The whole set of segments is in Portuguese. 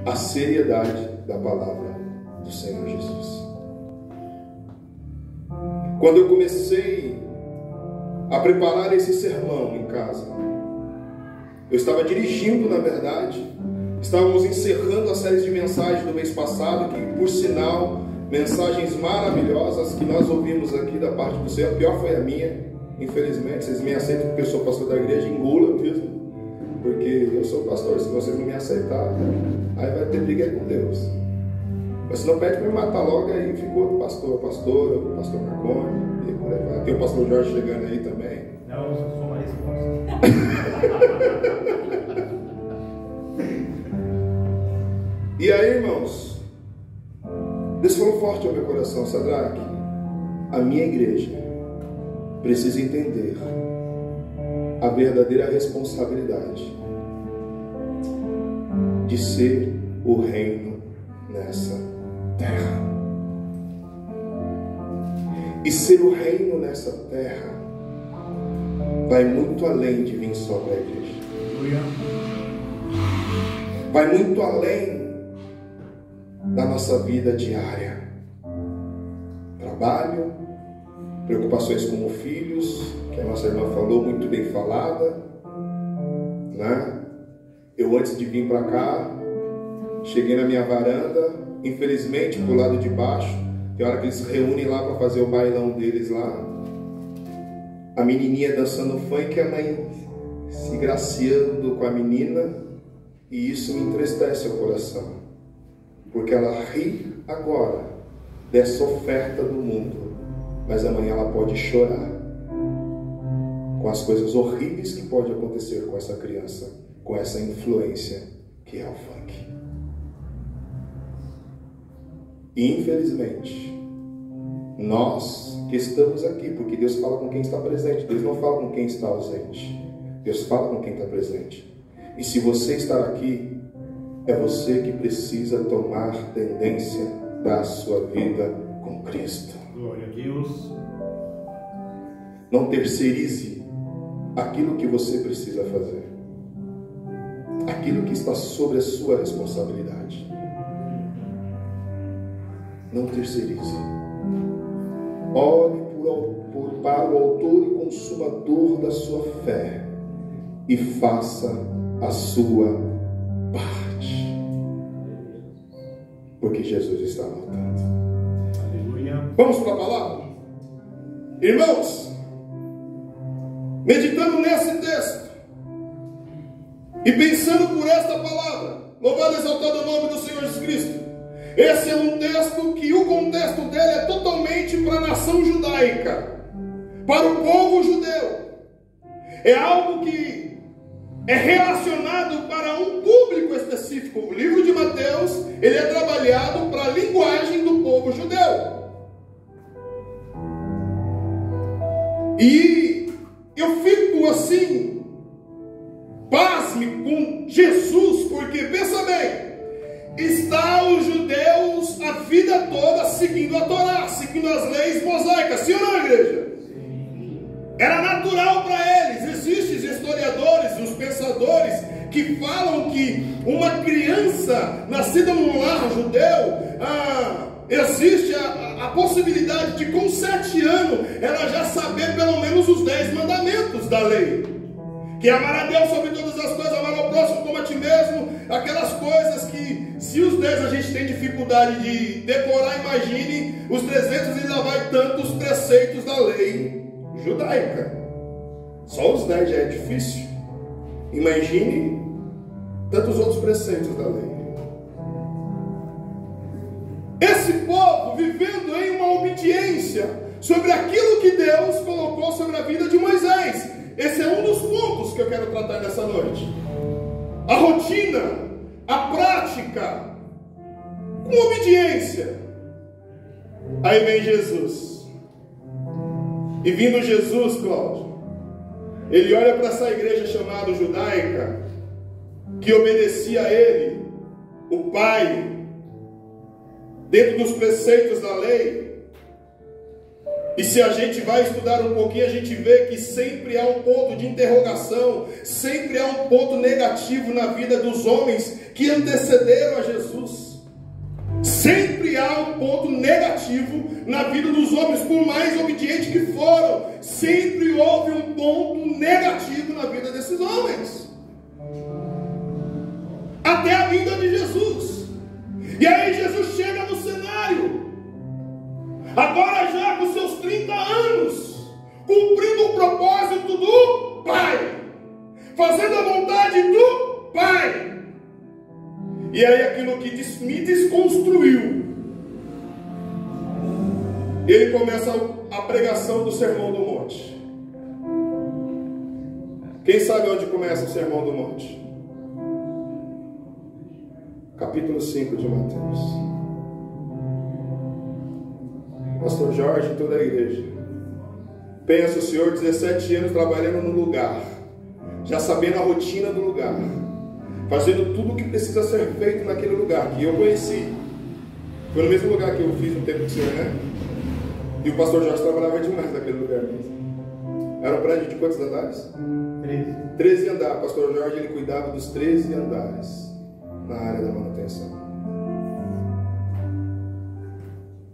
a seriedade da palavra do Senhor Jesus. Quando eu comecei a preparar esse sermão em casa, eu estava dirigindo, na verdade, estávamos encerrando a série de mensagens do mês passado, que, por sinal, mensagens maravilhosas que nós ouvimos aqui da parte do Senhor. A pior foi a minha, infelizmente. Vocês me aceitam porque eu sou pastor da igreja, engula mesmo, porque eu sou pastor. Se vocês não me aceitarem, aí vai ter briga com Deus. Mas se não, pede para me matar logo, aí ficou outro pastor, o pastor Marconi, e por aí vai. Tem o pastor Jorge chegando aí também. Não, eu sou mais E aí, irmãos, Deus falou forte ao meu coração: Sadraque, a minha igreja precisa entender a verdadeira responsabilidade de ser o reino nessa terra. E ser o reino nessa terra vai muito além de vir só para a igreja. Vai muito além da nossa vida diária. Trabalho, preocupações como filhos, que a nossa irmã falou, muito bem falada, né? Eu, antes de vir para cá, cheguei na minha varanda, infelizmente, pro lado de baixo, tem hora que eles se reúnem lá para fazer o bailão deles lá. A menininha dançando funk, a mãe se graciando com a menina, e isso me entristece o coração, porque ela ri agora dessa oferta do mundo, mas amanhã ela pode chorar com as coisas horríveis que pode acontecer com essa criança, com essa influência que é o funk. E infelizmente, nós que estamos aqui, porque Deus fala com quem está presente, Deus não fala com quem está ausente, Deus fala com quem está presente. E se você estar aqui, é você que precisa tomar tendência da sua vida com Cristo. Glória a Deus. Não terceirize aquilo que você precisa fazer, aquilo que está sobre a sua responsabilidade. Não terceirize. Olhe para o autor e consumador da sua fé e faça a sua parte, porque Jesus está voltando. Aleluia. Vamos para a palavra? Irmãos, meditando nesse texto e pensando por esta palavra, louvado e exaltado o nome do Senhor Jesus Cristo, esse é um texto que o contexto dele é totalmente para a nação judaica, para o povo judeu. É algo que é relacionado para um público específico. O livro de Mateus, ele é trabalhado para a linguagem do povo judeu. E eu fico assim, pasme com Jesus, porque pensa bem, está os judeus a vida toda seguindo a Torá, seguindo as leis mosaicas, sim ou não, igreja? Era natural para eles. Existem os historiadores, os pensadores que falam que uma criança nascida num lar judeu, existe a possibilidade de com 7 anos ela já saber pelo menos os 10 mandamentos da lei, que é amar a Deus sobre todas as coisas, amar ao próximo como a ti mesmo, aquelas coisas que, se os 10 a gente tem dificuldade de decorar, imagine os 300 e lá vai tantos preceitos da lei judaica. Só os 10 já é difícil, imagine tantos outros preceitos da lei. Esse povo vivendo em uma obediência sobre aquilo que Deus colocou sobre a vida de Moisés. Esse é um dos pontos que eu quero tratar nessa noite. A rotina, a prática, com obediência. Aí vem Jesus. E vindo Jesus, Cláudio, ele olha para essa igreja chamada judaica, que obedecia a ele, o Pai, dentro dos preceitos da lei, E se a gente vai estudar um pouquinho, a gente vê que sempre há um ponto de interrogação, sempre há um ponto negativo na vida dos homens que antecederam a Jesus. Sempre há um ponto negativo na vida dos homens, por mais obedientes que foram. Sempre houve um ponto negativo na vida desses homens, até a vinda de Jesus. E aí Jesus chega no cenário, agora já com seus 30 anos, cumprindo o propósito do Pai, fazendo a vontade do Pai. E aí aquilo que me desconstruiu, ele começa a pregação do Sermão do Monte. Quem sabe onde começa o Sermão do Monte? Capítulo 5 de Mateus. Pastor Jorge e toda a igreja. Pensa o senhor, 17 anos trabalhando no lugar, já sabendo a rotina do lugar, fazendo tudo o que precisa ser feito naquele lugar, que eu conheci. Foi no mesmo lugar que eu fiz um tempo com o senhor, né? E o pastor Jorge trabalhava demais naquele lugar mesmo. Era um prédio de quantos andares? 13 andares. O pastor Jorge, ele cuidava dos 13 andares na área da manutenção.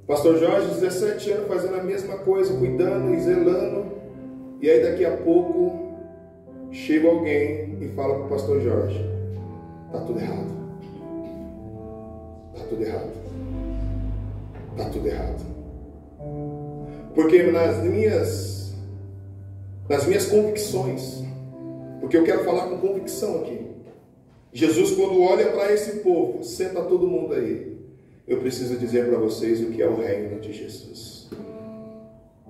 Pastor Jorge, 17 anos, fazendo a mesma coisa, cuidando e zelando. E aí daqui a pouco chega alguém e fala para o pastor Jorge: está tudo errado. Está tudo errado. Está tudo errado. Porque nas minhas convicções, porque eu quero falar com convicção aqui. Jesus, quando olha para esse povo, senta todo mundo aí. Eu preciso dizer para vocês o que é o reino de Jesus.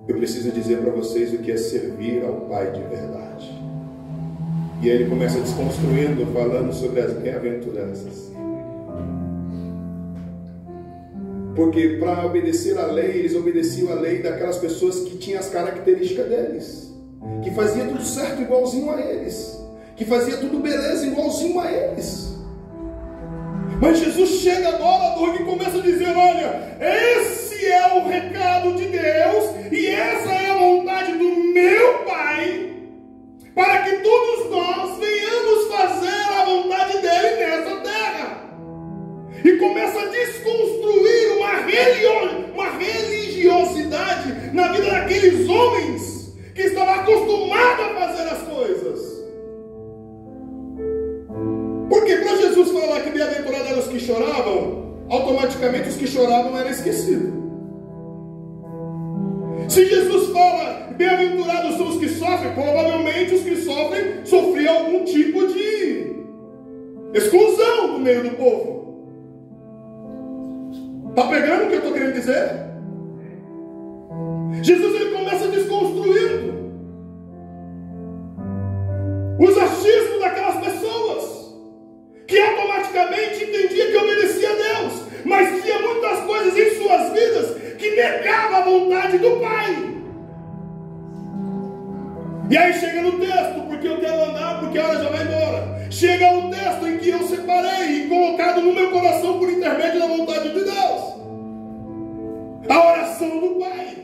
Eu preciso dizer para vocês o que é servir ao Pai de verdade. E aí ele começa desconstruindo, falando sobre as bem-aventuranças. Porque para obedecer a lei, eles obedeciam a lei daquelas pessoas que tinham as características deles, que fazia tudo certo igualzinho a eles, que fazia tudo beleza igualzinho a eles. Mas Jesus chega agora, e começa a dizer: olha, esse é o recado de Deus, e essa é a vontade do meu Pai, para que todos nós venhamos fazer a vontade dele nessa terra. E começa a desconstruir uma religiosidade na vida daqueles homens que estavam acostumados a fazer as coisas. Porque para Jesus falar que bem-aventurados eram os que choravam, automaticamente os que choravam eram esquecidos. Se Jesus fala bem-aventurados são os que sofrem, provavelmente os que sofrem sofriam algum tipo de exclusão no meio do povo. Está pegando o que eu estou querendo dizer? Jesus, ele começa desconstruindo os achismos daquelas pessoas que automaticamente entendiam que obedecia a Deus, mas tinha muitas coisas em suas vidas que negavam a vontade do Pai. E aí chega no texto, porque eu quero andar, porque a hora já vai embora. Chega o texto em que eu separei e colocado no meu coração por intermédio da vontade de Deus. A oração do Pai.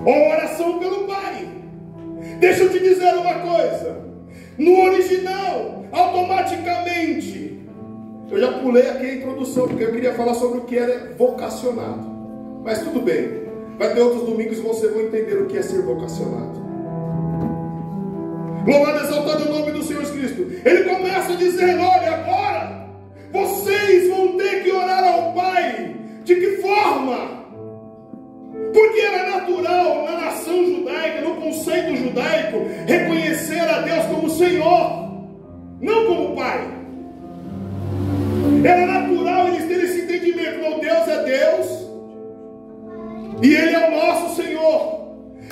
A oração pelo Pai. Deixa eu te dizer uma coisa. No original, automaticamente, eu já pulei aqui a introdução, porque eu queria falar sobre o que era vocacionado. Mas tudo bem. Vai ter outros domingos que você vai entender o que é ser vocacionado. Louvado e exaltado o nome do Senhor Cristo. Ele começa a dizer: olha, agora vocês vão ter que orar ao Pai. De que forma? Porque era natural na nação judaica, no conceito judaico, reconhecer a Deus como Senhor, não como Pai. Era natural eles terem esse entendimento: não, Deus é Deus e Ele é o nosso Senhor.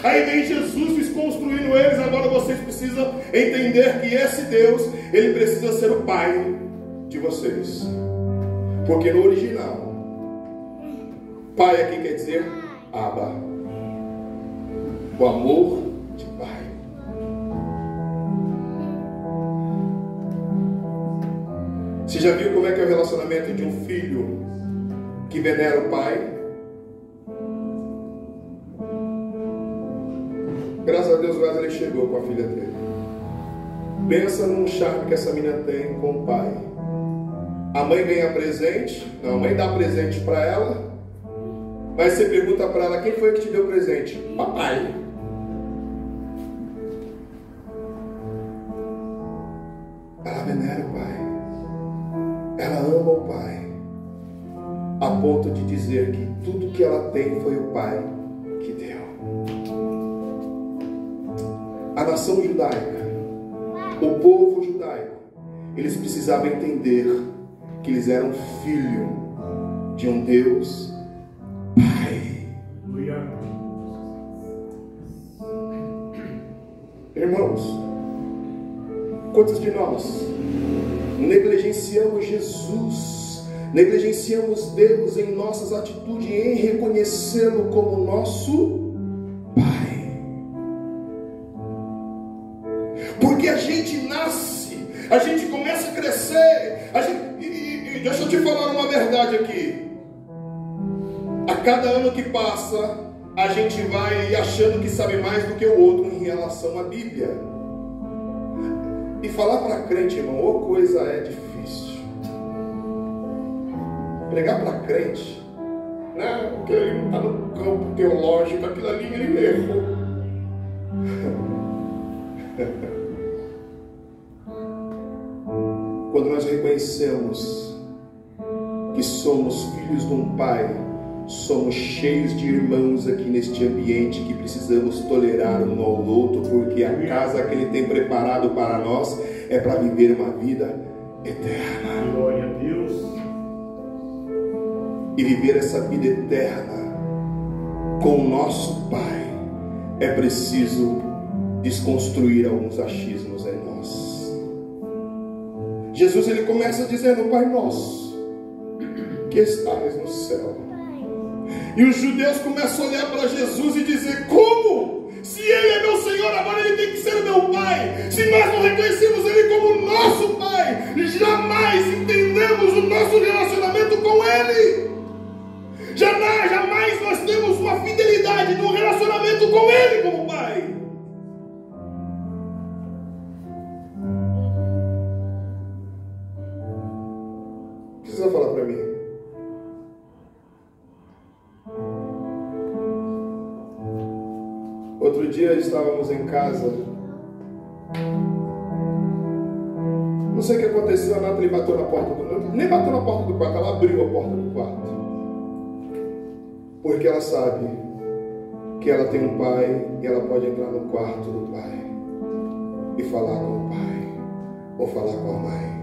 Aí vem Jesus desconstruindo eles. Agora vocês precisam entender que esse Deus, Ele precisa ser o Pai de vocês. Porque no original, Pai aqui quer dizer Abba, o amor de Pai. Você já viu como é que é o relacionamento de um filho que venera o pai? Graças a Deus o Wesley chegou com a filha dele. Pensa num charme que essa menina tem com o pai. A mãe ganha presente, não, a mãe dá presente para ela, mas você pergunta para ela: quem foi que te deu presente? Papai. Ela venera o pai, ela ama o pai, a ponto de dizer que tudo que ela tem foi o pai que deu. A nação judaica, o povo judaico, eles precisavam entender que eles eram filho de um Deus Pai. Irmãos, quantos de nós negligenciamos Jesus, negligenciamos Deus em nossas atitudes, em reconhecê-lo como nosso Pai? Porque a gente nasce, a gente começa a crescer, e deixa eu te falar uma verdade aqui. A cada ano que passa, a gente vai achando que sabe mais do que o outro em relação à Bíblia. E falar para crente, irmão, ou coisa é difícil. Pregar para crente, né? Porque ele não está no campo teológico, aquilo ali ele errou. Quando nós reconhecemos que somos filhos de um Pai, somos cheios de irmãos aqui neste ambiente que precisamos tolerar um ao outro, porque a casa que Ele tem preparado para nós é para viver uma vida eterna. Glória a Deus. E viver essa vida eterna com o nosso Pai, é preciso desconstruir alguns achismos em nós. Jesus, ele começa dizendo: Pai nosso que estás no céu. E os judeus começam a olhar para Jesus e dizer: como? Se Ele é meu Senhor, agora Ele tem que ser meu Pai. Se nós não reconhecemos Ele como nosso Pai, jamais entendemos o nosso relacionamento com Ele. Jamais nós temos uma fidelidade no relacionamento com Ele como Pai. Precisa falar para mim. Outro dia estávamos em casa. Não sei o que aconteceu, a Nathalie bateu na porta do... Nem bateu na porta do quarto, ela abriu a porta do quarto. Porque ela sabe que ela tem um pai e ela pode entrar no quarto do pai e falar com o pai ou falar com a mãe.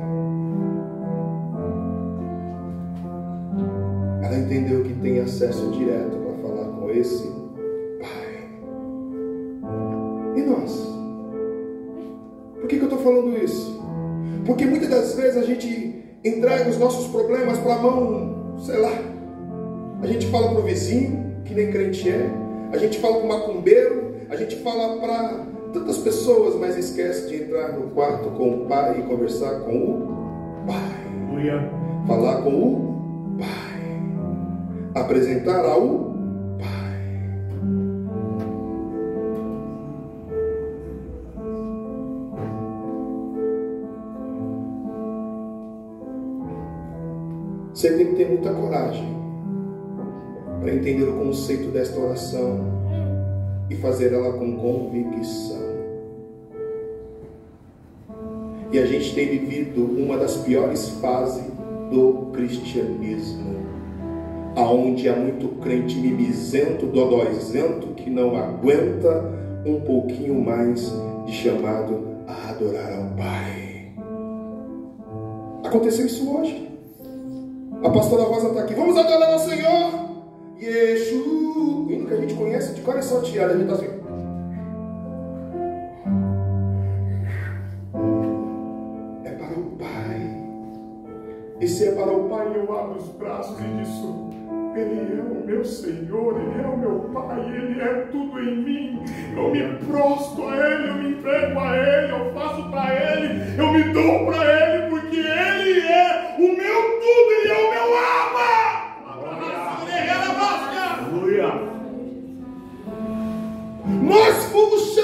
Ela entendeu que tem acesso direto para falar com esse pai. E nós? Por que eu estou falando isso? Porque muitas das vezes a gente entrega os nossos problemas para a mão, sei lá. A gente fala para o vizinho, que nem crente é. A gente fala para o macumbeiro. A gente fala para tantas pessoas, mas esquece de entrar no quarto com o pai e conversar com o pai. Falar com o pai. Apresentar ao pai. Você tem que ter muita coragem para entender o conceito desta oração e fazer ela com convicção. E a gente tem vivido uma das piores fases do cristianismo, aonde há muito crente mimizento, dodóizento, que não aguenta um pouquinho mais de chamado a adorar ao Pai. Aconteceu isso hoje. A pastora Rosa está aqui. Vamos adorar ao Senhor. Yeshu, o hino que a gente conhece de cor e salteado, a gente está assim. É para o Pai. E se é para o Pai, eu abro os braços e digo: Ele é o meu Senhor, Ele é o meu Pai, Ele é tudo em mim. Eu me prostro a Ele, eu me entrego a Ele, eu faço para Ele, eu me dou para Ele, porque Ele é o meu tudo, Ele é o meu Abba. Nós fomos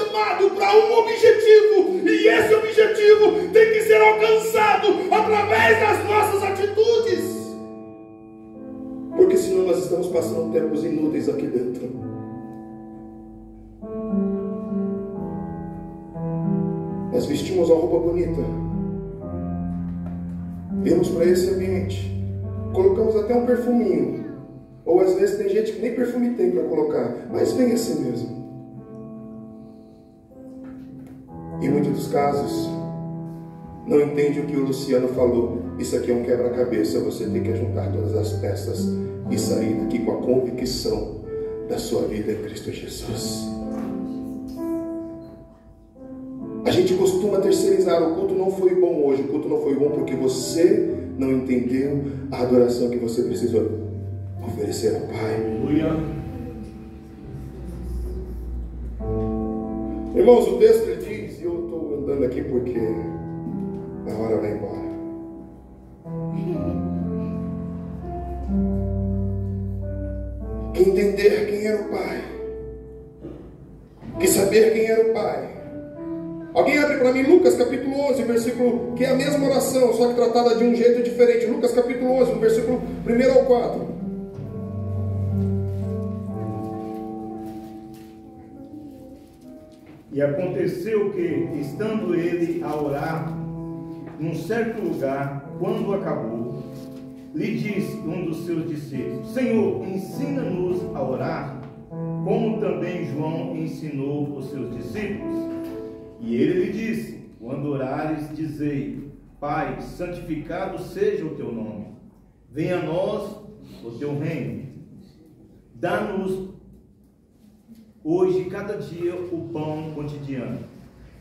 as nossas atitudes. Porque senão nós estamos passando tempos inúteis aqui dentro. Nós vestimos uma roupa bonita, vamos para esse ambiente, colocamos até um perfuminho, ou às vezes tem gente que nem perfume tem para colocar, mas vem assim mesmo. Em muitos dos casos, não entende o que o Luciano falou. Isso aqui é um quebra-cabeça, você tem que juntar todas as peças e sair daqui com a convicção da sua vida em Cristo Jesus. A gente costuma terceirizar. O culto não foi bom hoje. O culto não foi bom porque você não entendeu a adoração que você precisou oferecer ao Pai. Aleluia. Irmãos, o texto ele diz, e eu estou andando aqui porque a hora vai embora. Que entender quem era o Pai, que saber quem era o Pai. Alguém abre para mim Lucas capítulo 11, versículo, que é a mesma oração, só que tratada de um jeito diferente. Lucas capítulo 11, versículo 1 ao 4. E aconteceu que, estando ele a orar num certo lugar, quando acabou, lhe disse um dos seus discípulos: Senhor, ensina-nos a orar, como também João ensinou os seus discípulos. E ele lhe disse: quando orares, dizei: Pai, santificado seja o teu nome, venha a nós o teu reino, dá-nos hoje cada dia o pão cotidiano,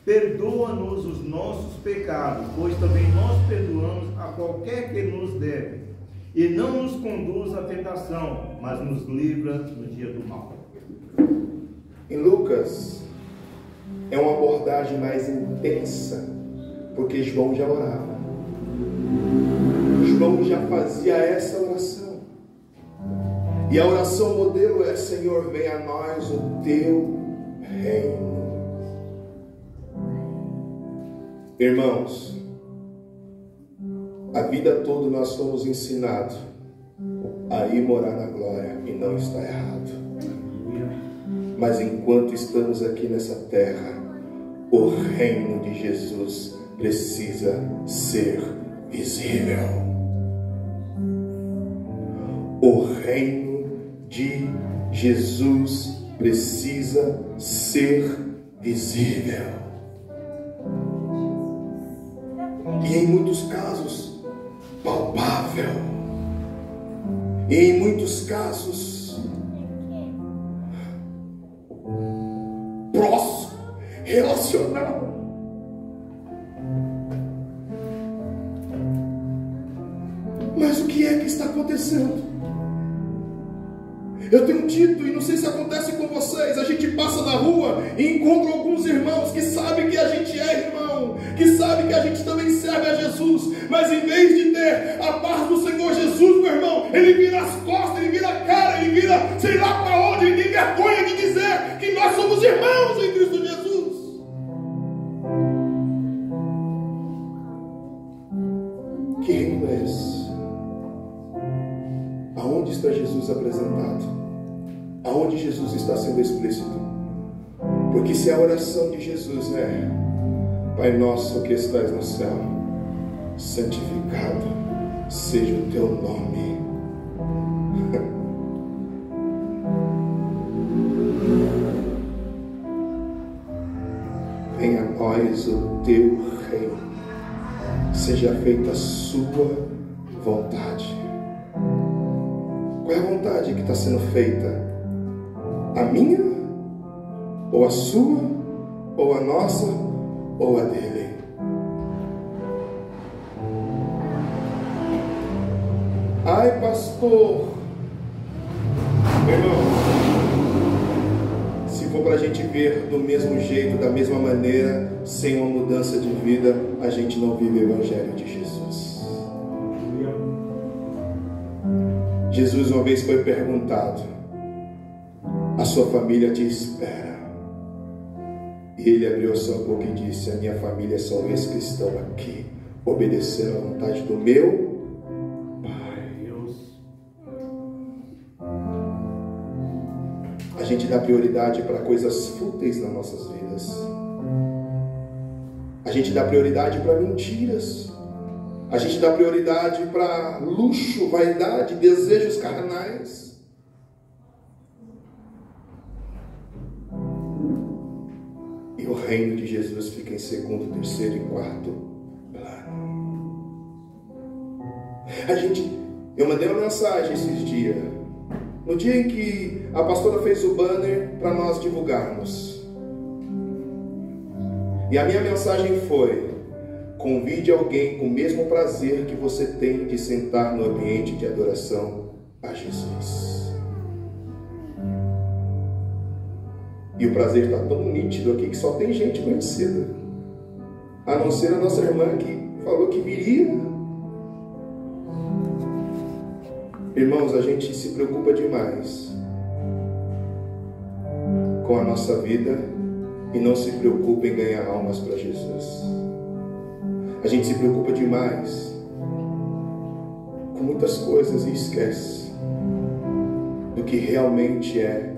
perdoa-nos os nossos pecados, pois também nós perdoamos a qualquer que nos deve, e não nos conduz à tentação, mas nos livra do dia do mal. Em Lucas é uma abordagem mais intensa, porque João já orava. João já fazia essa oração. E a oração modelo é: Senhor, venha a nós o teu reino. Irmãos, a vida toda nós fomos ensinados a ir morar na glória, e não está errado. Mas enquanto estamos aqui nessa terra, o reino de Jesus precisa ser visível. O reino de Jesus precisa ser visível. E em muitos casos, palpável. E em muitos casos, próximo, relacional. Mas o que é que está acontecendo? Eu tenho dito, e não sei se acontece com vocês, a gente passa na rua e encontra alguns irmãos que sabem que a gente é irmão, que sabem que a gente também serve a Jesus, mas em vez de ter a paz do Senhor Jesus, meu irmão, ele vira as costas, ele vira a cara, ele vira sei lá para onde, ele tem vergonha de dizer que nós somos irmãos em Cristo Jesus. Que reino é esse? Aonde está Jesus apresentado? Aonde Jesus está sendo explícito? Porque se a oração de Jesus é: Pai nosso que estás no céu, santificado seja o teu nome. Venha a nós o teu reino, seja feita a sua vontade. Qual é a vontade que está sendo feita? A minha? Ou a sua? Ou a nossa? Ou a dele? Ai, pastor, irmão, se for para a gente ver do mesmo jeito, da mesma maneira, sem uma mudança de vida, a gente não vive o Evangelho de Jesus. Jesus uma vez foi perguntado: a sua família te espera? E ele abriu a sua boca e disse: a minha família são esses que estão aqui, obedecendo à vontade do meu gente dá prioridade para coisas fúteis nas nossas vidas. A gente dá prioridade para mentiras. A gente dá prioridade para luxo, vaidade, desejos carnais. E o reino de Jesus fica em segundo, terceiro e quarto plano. Eu mandei uma mensagem esses dias. No dia em que a pastora fez o banner para nós divulgarmos. E a minha mensagem foi: convide alguém com o mesmo prazer que você tem de sentar no ambiente de adoração a Jesus. E o prazer está tão nítido aqui que só tem gente conhecida, a não ser a nossa irmã que falou que viria. Irmãos, a gente se preocupa demais com a nossa vida e não se preocupa em ganhar almas para Jesus. A gente se preocupa demais com muitas coisas e esquece do que realmente é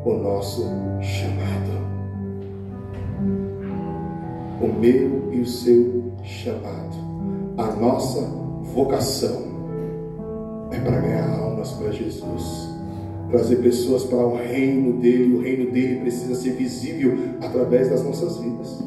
o nosso chamado. O meu e o seu chamado, a nossa vocação é para ganhar almas para Jesus, trazer pessoas para o reino dele. O reino dele precisa ser visível através das nossas vidas.